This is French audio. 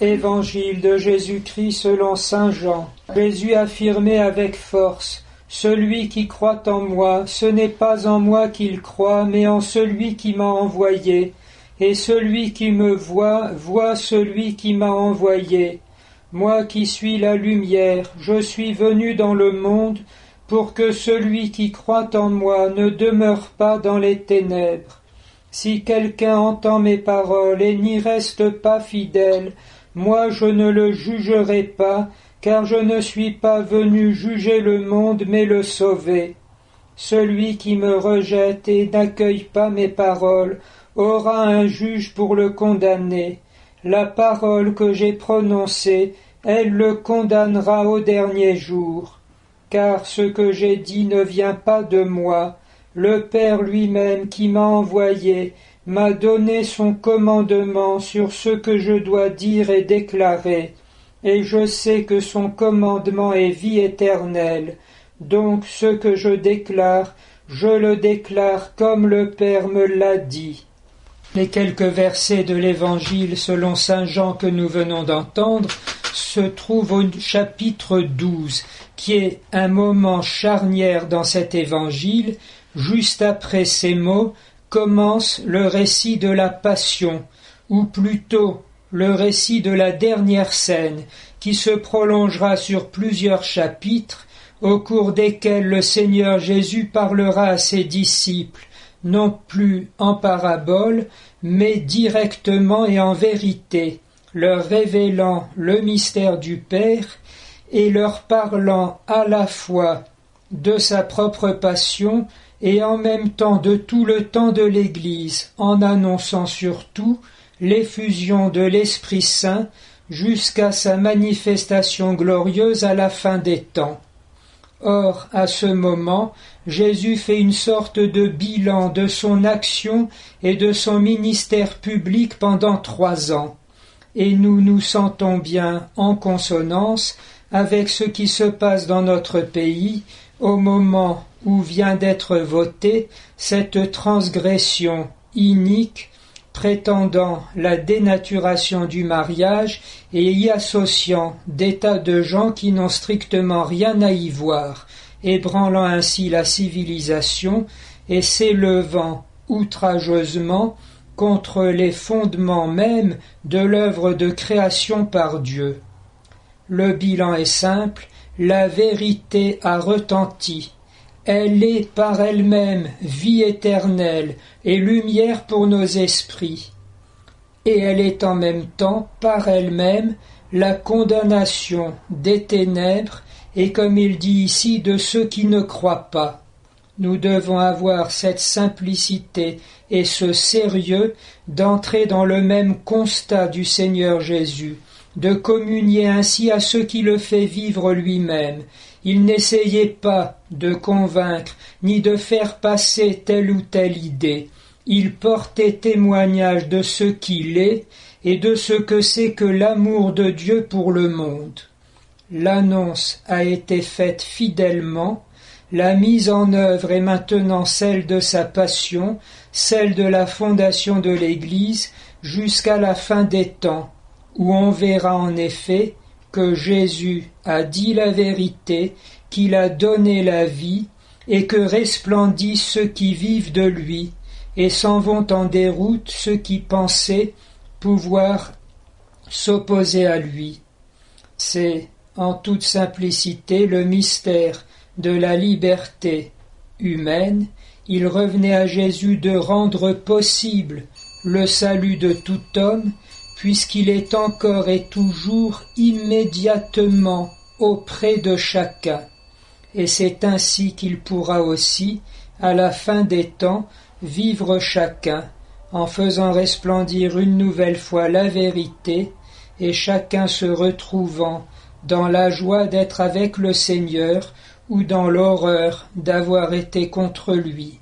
Évangile de Jésus-Christ selon saint Jean. Jésus affirmait avec force: « Celui qui croit en moi, ce n'est pas en moi qu'il croit, mais en celui qui m'a envoyé. Et celui qui me voit, voit celui qui m'a envoyé. Moi qui suis la lumière, je suis venu dans le monde pour que celui qui croit en moi ne demeure pas dans les ténèbres. Si quelqu'un entend mes paroles et n'y reste pas fidèle, moi je ne le jugerai pas, car je ne suis pas venu juger le monde, mais le sauver. Celui qui me rejette et n'accueille pas mes paroles aura un juge pour le condamner. La parole que j'ai prononcée, elle le condamnera au dernier jour. Car ce que j'ai dit ne vient pas de moi. Le Père lui-même qui m'a envoyé m'a donné son commandement sur ce que je dois dire et déclarer, et je sais que son commandement est vie éternelle. Donc ce que je le déclare comme le Père me l'a dit. » Les quelques versets de l'Évangile selon saint Jean que nous venons d'entendre se trouvent au chapitre 12, qui est un moment charnière dans cet Évangile. Juste après ces mots commence le récit de la Passion, ou plutôt le récit de la dernière scène, qui se prolongera sur plusieurs chapitres, au cours desquels le Seigneur Jésus parlera à ses disciples, non plus en parabole, mais directement et en vérité, leur révélant le mystère du Père et leur parlant à la fois de sa propre passion et en même temps de tout le temps de l'Église, en annonçant surtout l'effusion de l'Esprit Saint jusqu'à sa manifestation glorieuse à la fin des temps. Or, à ce moment, Jésus fait une sorte de bilan de son action et de son ministère public pendant 3 ans, et nous nous sentons bien en consonance avec ce qui se passe dans notre pays au moment où vient d'être votée cette transgression inique prétendant la dénaturation du mariage et y associant des tas de gens qui n'ont strictement rien à y voir, ébranlant ainsi la civilisation et s'élevant outrageusement contre les fondements mêmes de l'œuvre de création par Dieu. Le bilan est simple, la vérité a retenti. Elle est par elle-même vie éternelle et lumière pour nos esprits. Et elle est en même temps par elle-même la condamnation des ténèbres et, comme il dit ici, de ceux qui ne croient pas. Nous devons avoir cette simplicité et ce sérieux d'entrer dans le même constat du Seigneur Jésus, de communier ainsi à ceux qui le fait vivre lui-même. Il n'essayait pas de convaincre ni de faire passer telle ou telle idée. Il portait témoignage de ce qu'il est et de ce que c'est que l'amour de Dieu pour le monde. L'annonce a été faite fidèlement, la mise en œuvre est maintenant celle de sa passion, celle de la fondation de l'Église jusqu'à la fin des temps, où on verra en effet que Jésus a dit la vérité, qu'il a donné la vie, et que resplendissent ceux qui vivent de lui, et s'en vont en déroute ceux qui pensaient pouvoir s'opposer à lui. C'est, en toute simplicité, le mystère de la liberté humaine. Il revenait à Jésus de rendre possible le salut de tout homme, puisqu'il est encore et toujours immédiatement auprès de chacun. Et c'est ainsi qu'il pourra aussi, à la fin des temps, vivre chacun, en faisant resplendir une nouvelle fois la vérité, et chacun se retrouvant dans la joie d'être avec le Seigneur ou dans l'horreur d'avoir été contre lui.